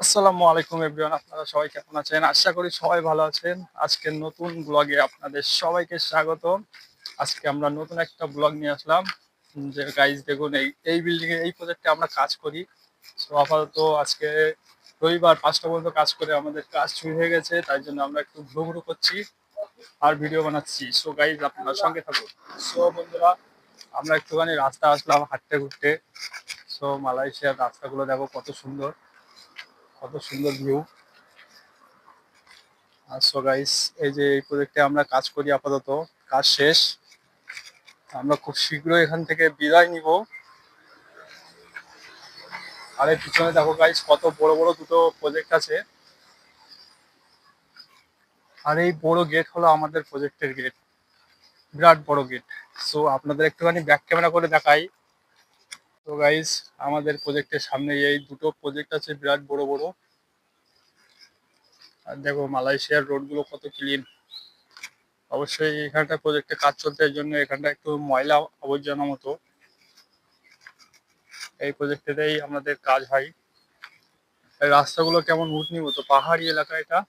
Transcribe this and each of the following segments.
আসসালামু আলাইকুম এভরিওয়ান, আপনারা সবাই কেমন আছেন? আশা করি সবাই ভালো আছেন। আজকের নতুন ব্লগে আপনাদের সবাইকে স্বাগত। আজকে আমরা নতুন একটা ব্লগ নিয়ে আসলাম। যে গাইস দেখুন, এই বিল্ডিং এ এই প্রজেক্টে আমরা কাজ করি। তো আপাতত আজকে রবিবার 5টা পর্যন্ত কাজ করে আমাদের কাজ শুরু হয়ে গেছে, তাই জন্য আমরা একটু ঘুরঘুর করছি আর ভিডিও বানাচ্ছি। সো গাইস, আপনারা সঙ্গে থাকুন। সো বন্ধুরা, আমরা একটুখানি রাস্তা আসলাম হাঁটতে ঘুরতে। সো মালয়েশিয়ার রাস্তাগুলো দেখো কত সুন্দর, কত সুন্দর ভিউ। সো গাইস, এই যে এই প্রজেক্টে আমরা কাজ করি, আপাতত কাজ শেষ। আমরা খুব শীঘ্রই এখান থেকে বিদায় নিব। আর এর পিছনে দেখো গাইস, কত বড় বড় দুটো প্রজেক্ট আছে। আর এই বড় গেট হলো আমাদের প্রজেক্টের গেট, বিরাট বড় গেট। সো আপনাদের একটুখানি ব্যাক ক্যামেরা করে দেখাই। তো গাইস, আমাদের প্রজেক্টের সামনে এই দুটো প্রজেক্ট আছে, বিরাট বড় বড়। আর দেখো মালয়েশিয়ার রোড গুলো কত ক্লিন। অবশ্যই এখানটা প্রজেক্টে কাজ চলতে, এর জন্য এখানটা একটু ময়লা আবর্জনা মতো। এই প্রজেক্টেতেই আমাদের কাজ হয়। এই রাস্তাগুলো কেমন উঠনি মতো, পাহাড়ি এলাকা এটা।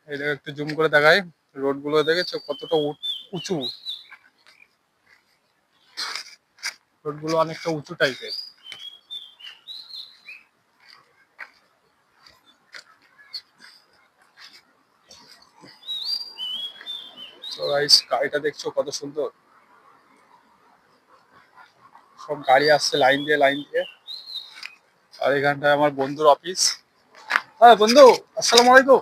এটা একটু জুম করে দেখাই। রোড গুলো দেখেছো কতটা উঁচু। রোড গুলো অনেকটা উঁচু টাইপের। তো গাইস, গাড়িটা দেখছো কত সুন্দর। সব গাড়ি আসছে লাইন দিয়ে লাইন দিয়ে। আর এখানটায় আমার বন্ধুর অফিস। হ্যাঁ বন্ধু, আসসালামু আলাইকুম।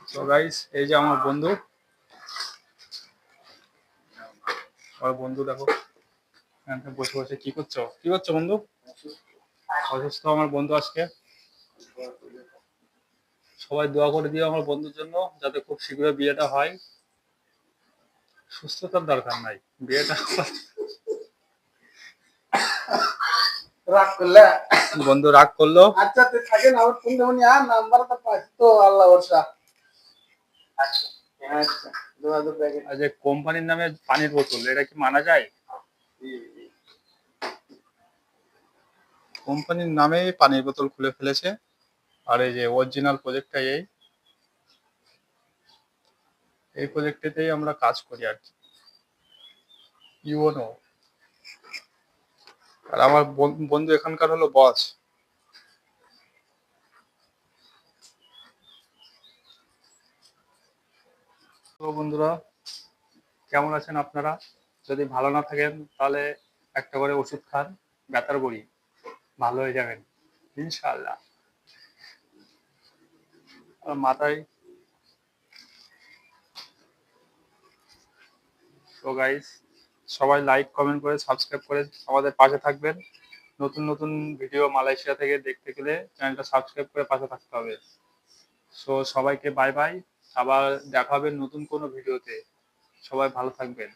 তো গাইস, এই যে আমার বন্ধু। আমার বন্ধু দেখো এখানটায় বসে বসে কি করছো, কি করছো বন্ধু? অসুস্থ আমার বন্ধু আজকে। সবাই দোয়া করে দিও আমার বন্ধুর জন্য, যাতে খুব শীঘ্রই বিয়েটা হয়। সুস্থতার দরকার নাই, বিয়েটা। রাগ করলে বন্ধু রাগ করলো। আচ্ছা তুই থাকেন আমার ফোন দেবো আর নাম্বারটা পাস তো আল্লাহ ভরসা। আচ্ছা আচ্ছা যোগাযোগ প্যাকেট আর যে কোম্পানির নামে পানির বোতল, এটা কি মানা যায়? কোম্পানির নামে পানির বোতল খুলে ফেলেছে। আর এই যে অরিজিনাল প্রজেক্টটা এই প্রজেক্টেতেই আমরা কাজ করি আর কি। ইউনো। আর আমার বন্ধু এখানকার হলো বস। তো বন্ধুরা, কেমন আছেন আপনারা? যদি ভালো না থাকেন তাহলে একটা করে ওষুধ খান, ব্যথার বড়ি, ভালো হয়ে যাবেন ইনশাআল্লাহ। আর মাথায়। তো গাইস, সবাই লাইক কমেন্ট করে সাবস্ক্রাইব করে আমাদের পাশে থাকবেন। নতুন নতুন ভিডিও মালয়েশিয়া থেকে দেখতে গেলে চ্যানেলটা সাবস্ক্রাইব করে পাশে থাকতে হবে। সো সবাইকে বাই বাই। আবার দেখা হবে নতুন কোনো ভিডিওতে। সবাই ভালো থাকবেন।